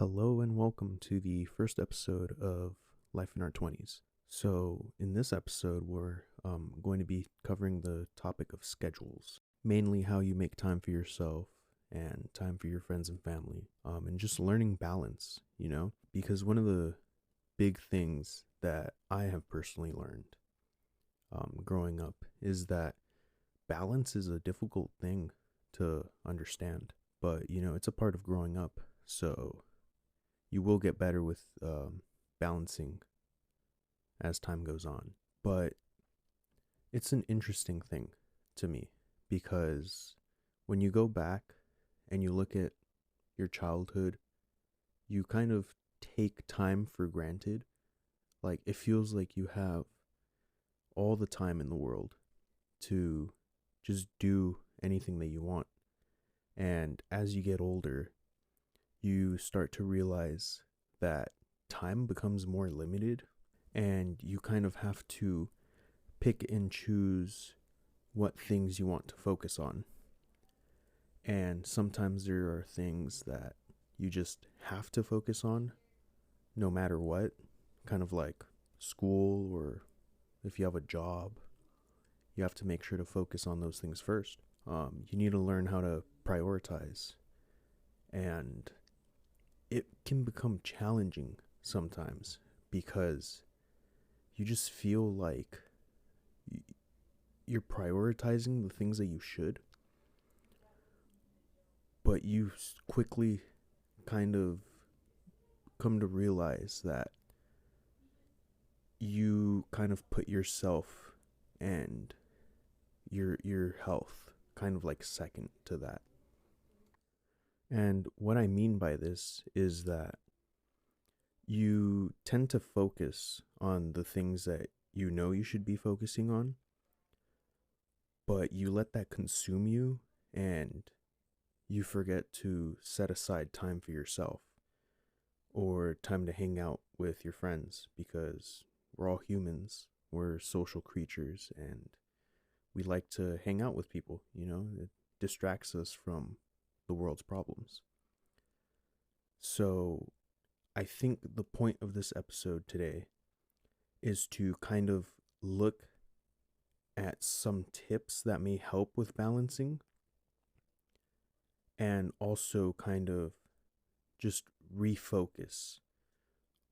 Hello and welcome to the first episode of Life in Our 20s. So, in this episode, we're going to be covering the topic of schedules, mainly how you make time for yourself and time for your friends and family, and just learning balance, because one of the big things that I have personally learned growing up is that balance is a difficult thing to understand, but it's a part of growing up. So, you will get better with balancing as time goes on. But it's an interesting thing to me because when you go back and you look at your childhood, you kind of take time for granted. Like it feels like you have all the time in the world to just do anything that you want. And as you get older, you start to realize that time becomes more limited and you kind of have to pick and choose what things you want to focus on. And sometimes there are things that you just have to focus on no matter what, kind of like school, or if you have a job, you have to make sure to focus on those things first. You need to learn how to prioritize, and it can become challenging sometimes because you just feel like you're prioritizing the things that you should, but you quickly kind of come to realize that you kind of put yourself and your health kind of like second to that. And what I mean by this is that you tend to focus on the things that you know you should be focusing on, but you let that consume you and you forget to set aside time for yourself or time to hang out with your friends, because we're all humans, we're social creatures, and we like to hang out with people. It distracts us from the world's problems. So I think the point of this episode today is to kind of look at some tips that may help with balancing, and also kind of just refocus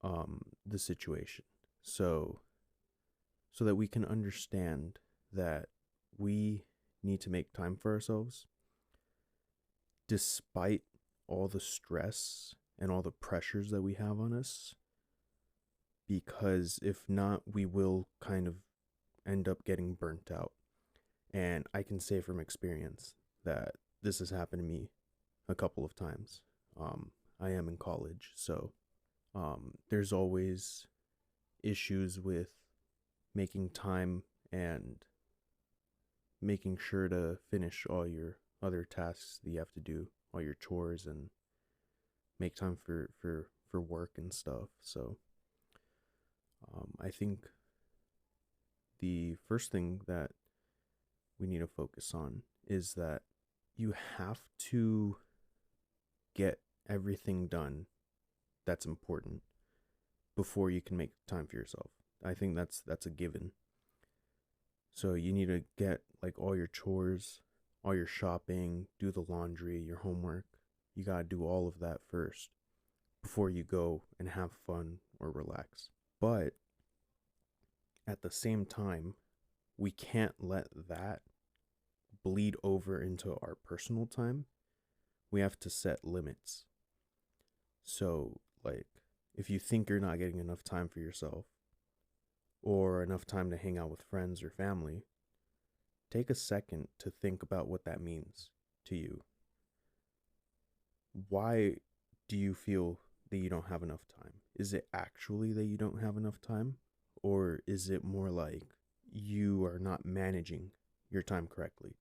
the situation. So that we can understand that we need to make time for ourselves despite all the stress and all the pressures that we have on us, because if not, we will kind of end up getting burnt out. And I can say from experience that this has happened to me a couple of times. I am in college, so there's always issues with making time and making sure to finish all your other tasks that you have to do, all your chores, and make time for work and stuff. So I think the first thing that we need to focus on is that you have to get everything done that's important before you can make time for yourself. I think that's a given. So you need to get like all your chores, all your shopping, do the laundry, your homework. You got to do all of that first before you go and have fun or relax. But at the same time, we can't let that bleed over into our personal time. We have to set limits. So, like, if you think you're not getting enough time for yourself or enough time to hang out with friends or family, take a second to think about what that means to you. Why do you feel that you don't have enough time? Is it actually that you don't have enough time? Or is it more like you are not managing your time correctly?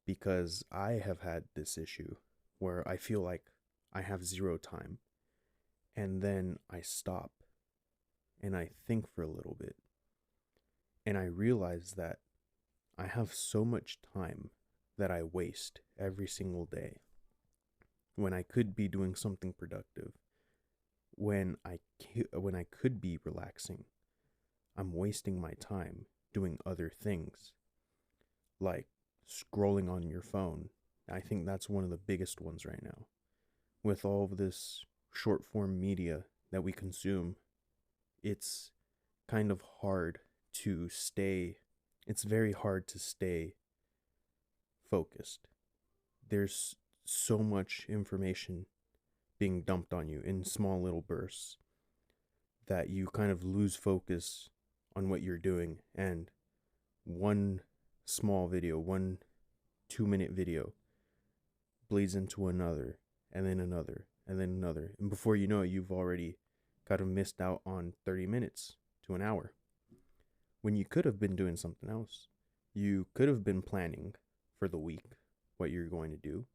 Because I have had this issue where I feel like I have zero time, and then I stop and I think for a little bit, and I realize that I have so much time that I waste every single day when I could be doing something productive. when I could be relaxing, I'm wasting my time doing other things like scrolling on your phone. I think that's one of the biggest ones right now. With all of this short form media that we consume, it's kind of hard to stay, it's very hard to stay focused. There's so much information being dumped on you in small little bursts that you kind of lose focus on what you're doing. And one small video, 1 2 minute video bleeds into another, and then another, and then another. And before you know it, you've already kind of missed out on 30 minutes to an hour when you could have been doing something else. You could have been planning for the week what you're going to do.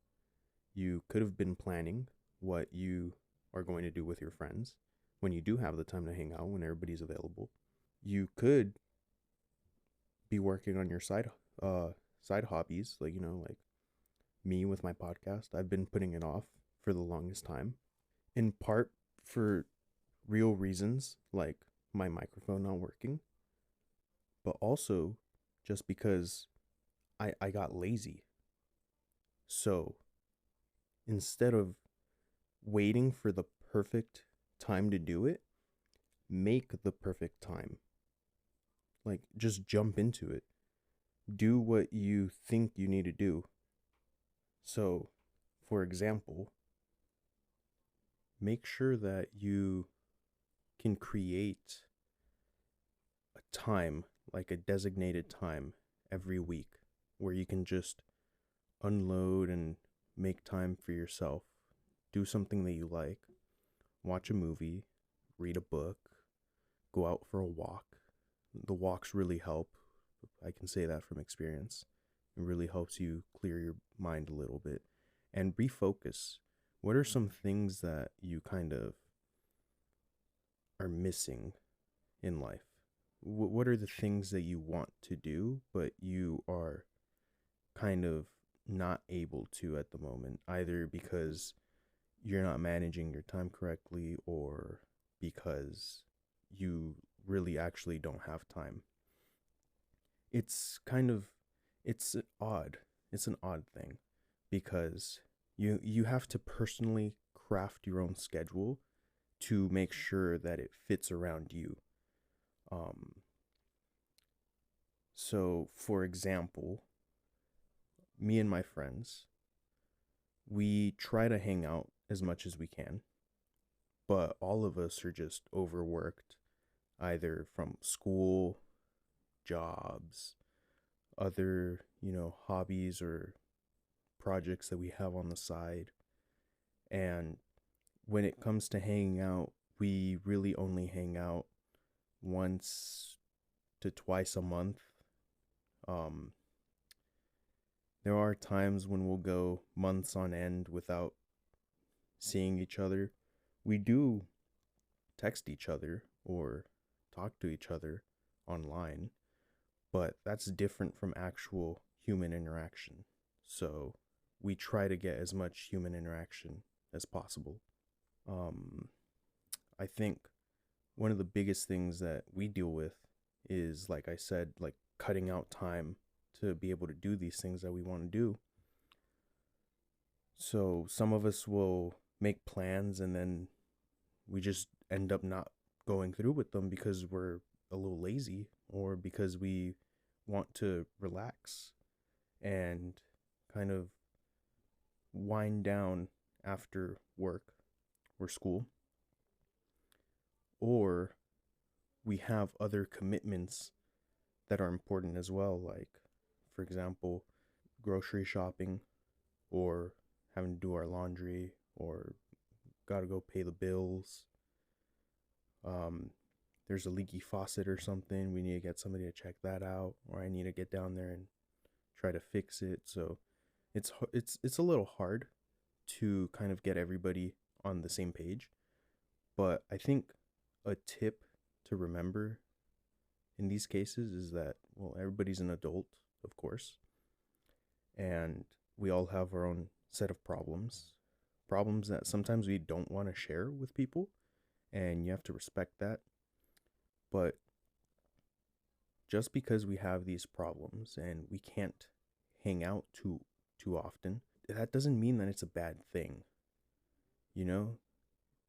You could have been planning what you are going to do with your friends when you do have the time to hang out, when everybody's available. You could be working on your side hobbies, like, like me with my podcast. I've been putting it off for the longest time, in part for real reasons, like my microphone not working, but also just because I got lazy. So instead of waiting for the perfect time to do it, make the perfect time. Like, just jump into it. Do what you think you need to do. So, for example, make sure that you can create a time, like a designated time every week, where you can just unload and make time for yourself. Do something that you like. Watch a movie, read a book, go out for a walk. The walks really help. I can say that from experience. It really helps you clear your mind a little bit and refocus. What are some things that you kind of are missing in life? What are the things that you want to do, but you are kind of not able to at the moment, either because you're not managing your time correctly or because you really actually don't have time? It's kind of, it's odd. It's an odd thing because you have to personally craft your own schedule to make sure that it fits around you. So for example, me and my friends, we try to hang out as much as we can, but all of us are just overworked, either from school, jobs, other, hobbies or projects that we have on the side. And when it comes to hanging out, we really only hang out once to twice a month. There are times when we'll go months on end without seeing each other. We do text each other or talk to each other online, but that's different from actual human interaction. So we try to get as much human interaction as possible. I think one of the biggest things that we deal with is, like I said, like cutting out time to be able to do these things that we want to do. So some of us will make plans and then we just end up not going through with them because we're a little lazy or because we want to relax and kind of wind down after work or school. Or we have other commitments that are important as well, like, for example, grocery shopping or having to do our laundry or gotta go pay the bills. There's a leaky faucet or something. We need to get somebody to check that out, or I need to get down there and try to fix it. So it's a little hard to kind of get everybody on the same page. But I think a tip to remember in these cases is that, well, everybody's an adult, of course, and we all have our own set of problems that sometimes we don't want to share with people and you have to respect that. But just because we have these problems and we can't hang out too often, that doesn't mean that it's a bad thing. You know,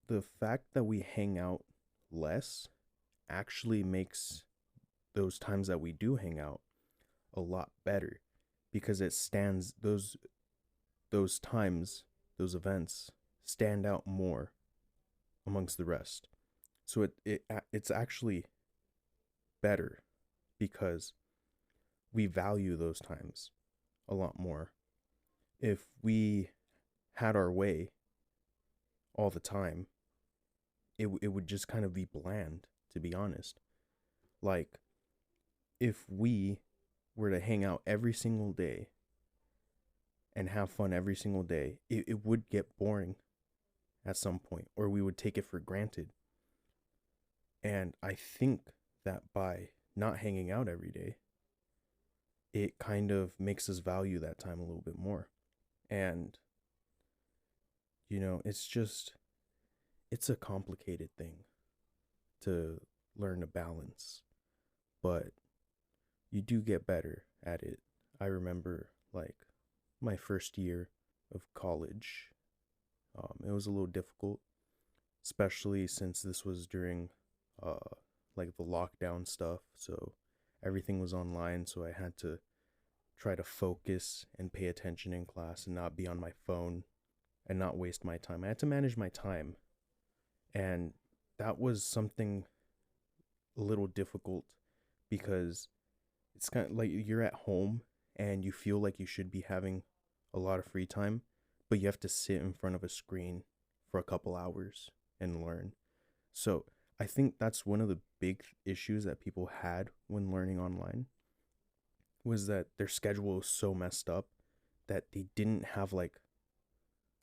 the fact that we hang out less actually makes those times that we do hang out a lot better, because it stands those times, those events stand out more amongst the rest. So it's actually better because we value those times a lot more. If we had our way all the time, it would just kind of be bland, to be honest. Like, if we were to hang out every single day and have fun every single day, it would get boring at some point, or we would take it for granted. And I think that by not hanging out every day, it kind of makes us value that time a little bit more. And, it's a complicated thing to learn to balance, but you do get better at it. I remember, like, my first year of college, it was a little difficult, especially since this was during like the lockdown stuff. So everything was online, so I had to try to focus and pay attention in class and not be on my phone and not waste my time. I had to manage my time, and that was something a little difficult, because it's kind of like you're at home and you feel like you should be having a lot of free time, but you have to sit in front of a screen for a couple hours and learn. So I think that's one of the big issues that people had when learning online, was that their schedule was so messed up that they didn't have like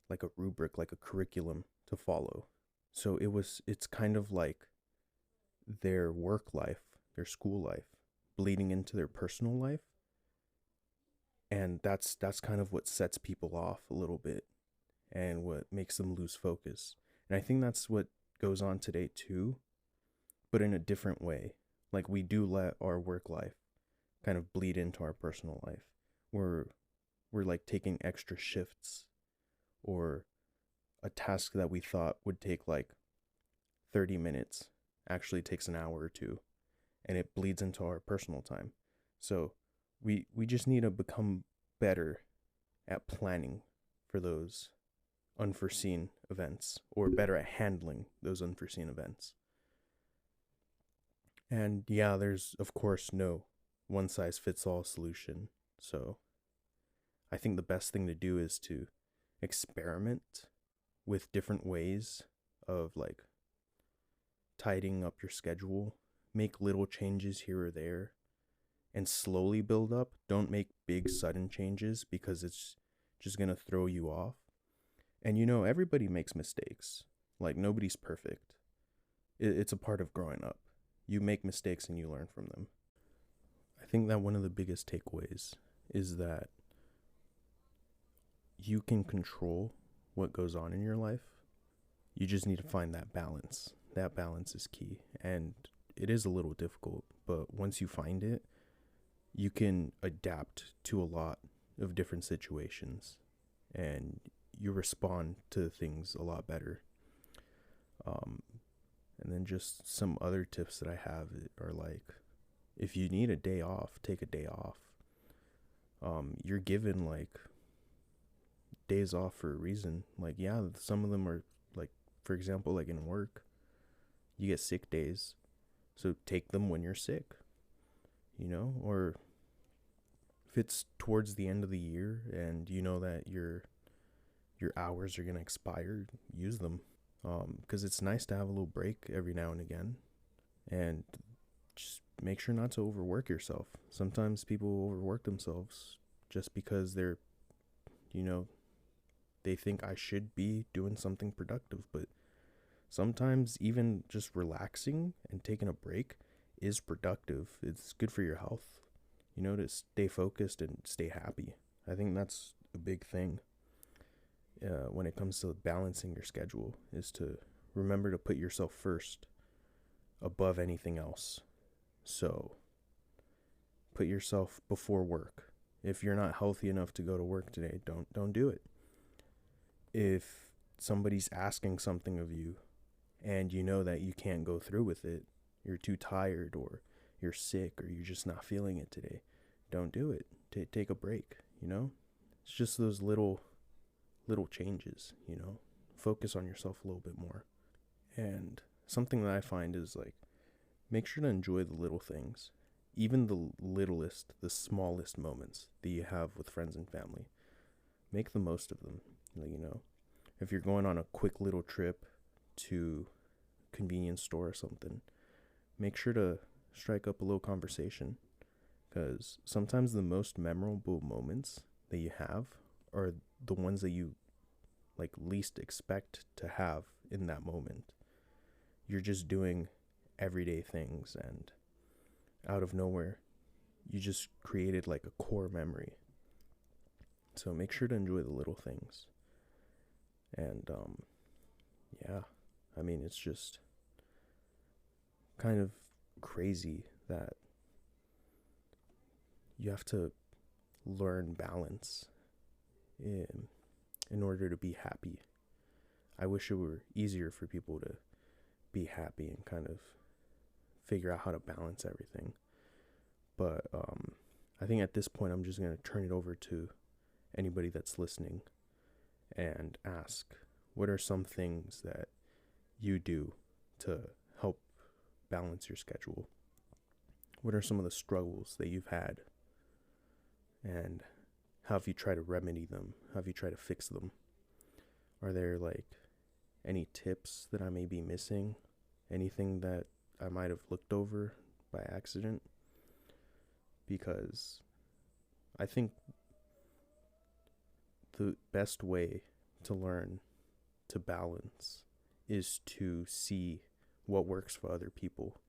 a rubric, like a curriculum to follow. So it's kind of like their work life, their school life, bleeding into their personal life. And that's kind of what sets people off a little bit and what makes them lose focus. And I think that's what goes on today too, but in a different way. Like, we do let our work life kind of bleed into our personal life. We're like taking extra shifts, or a task that we thought would take like 30 minutes actually takes an hour or two, and it bleeds into our personal time. So we just need to become better at planning for those unforeseen events, or better at handling those unforeseen events. And yeah, there's of course no one size fits all solution. So I think the best thing to do is to experiment with different ways of like tidying up your schedule, make little changes here or there, and slowly build up. Don't make big sudden changes, because it's just going to throw you off. And everybody makes mistakes. Like, nobody's perfect. It's a part of growing up. You make mistakes and you learn from them. I think that one of the biggest takeaways is that you can control what goes on in your life. You just need to find that balance. That balance is key. And it is a little difficult, but once you find it, you can adapt to a lot of different situations, and you respond to things a lot better. And then just some other tips that I have are like, if you need a day off, take a day off. You're given like days off for a reason. Like, yeah, some of them are like, for example, like in work, you get sick days. So take them when you're sick, or if it's towards the end of the year and you know that your hours are going to expire, use them. Because it's nice to have a little break every now and again, and just make sure not to overwork yourself. Sometimes people overwork themselves just because they think I should be doing something productive, but sometimes even just relaxing and taking a break is productive. It's good for your health, to stay focused and stay happy. I think that's a big thing when it comes to balancing your schedule, is to remember to put yourself first above anything else. So put yourself before work. If you're not healthy enough to go to work today, don't do it. If somebody's asking something of you and you know that you can't go through with it, you're too tired or you're sick or you're just not feeling it today, don't do it. Take a break, It's just those little changes, Focus on yourself a little bit more. And something that I find is like, make sure to enjoy the little things, even the littlest, the smallest moments that you have with friends and family. Make the most of them, If you're going on a quick little trip to a convenience store or something, make sure to strike up a little conversation, because sometimes the most memorable moments that you have are the ones that you least expect to have in that moment. You're just doing everyday things, and out of nowhere you just created a core memory. So make sure to enjoy the little things. And it's just kind of crazy that you have to learn balance in order to be happy. I wish it were easier for people to be happy and kind of figure out how to balance everything. But I think at this point I'm just going to turn it over to anybody that's listening and ask, what are some things that you do to help balance your schedule? What are some of the struggles that you've had? And how have you tried to remedy them? How have you tried to fix them? Are there any tips that I may be missing? Anything that I might have looked over by accident? Because I think the best way to learn to balance is to see what works for other people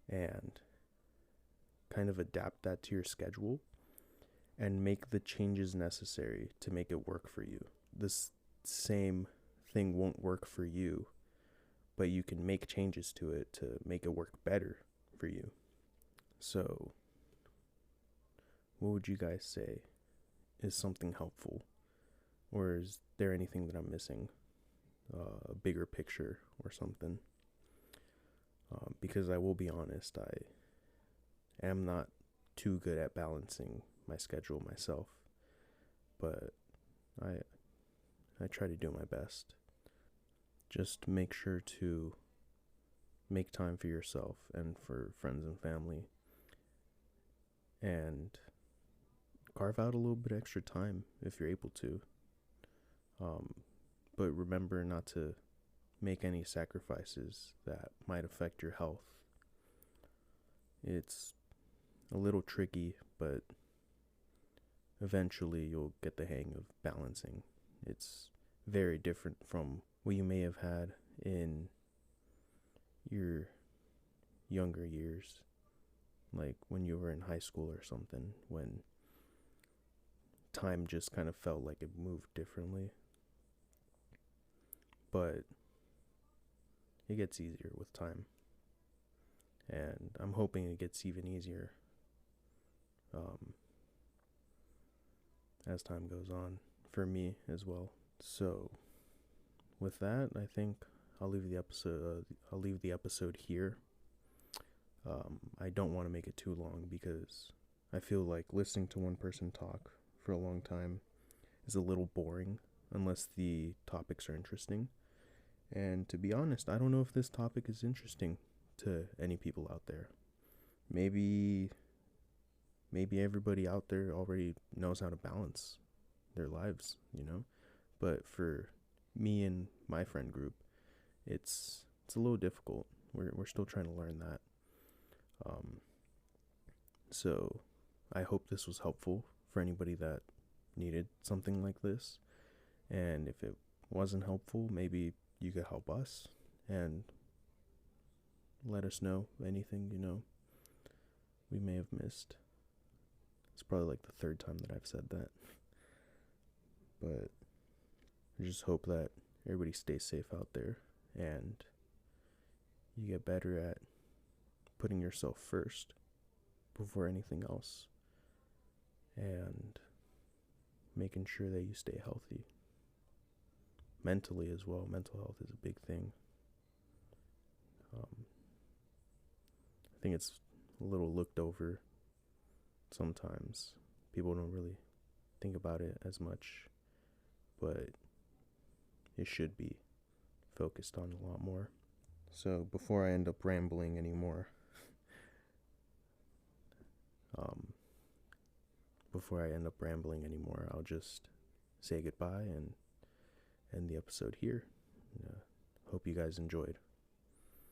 and kind of adapt that to your schedule and make the changes necessary to make it work for you. This same thing won't work for you, but you can make changes to it to make it work better for you. So, what would you guys say is something helpful? Or is there anything that I'm missing? A bigger picture or something? Because I will be honest, I am not too good at balancing my schedule myself, but I try to do my best. Just make sure to make time for yourself and for friends and family, and carve out a little bit extra time if you're able to. But remember not to make any sacrifices that might affect your health. It's a little tricky, but eventually you'll get the hang of balancing. It's very different from what you may have had in your younger years, like when you were in high school or something, when time just kind of felt like it moved differently. But it gets easier with time, and I'm hoping it gets even easier as time goes on for me as well. So with that, I think I'll leave the episode here. I don't want to make it too long because I feel like listening to one person talk for a long time is a little boring unless the topics are interesting. And to be honest, I don't know if this topic is interesting to any people out there. Maybe everybody out there already knows how to balance their lives, But for me and my friend group, it's a little difficult. We're still trying to learn that. So I hope this was helpful for anybody that needed something like this. And if it wasn't helpful, maybe you could help us and let us know anything, we may have missed. It's probably the third time that I've said that. But I just hope that everybody stays safe out there and you get better at putting yourself first before anything else, and making sure that you stay healthy. Mentally as well, mental health is a big thing. I think it's a little looked over sometimes. People don't really think about it as much, but it should be focused on a lot more. So before I end up rambling anymore, I'll just say goodbye and end the episode here. Hope you guys enjoyed.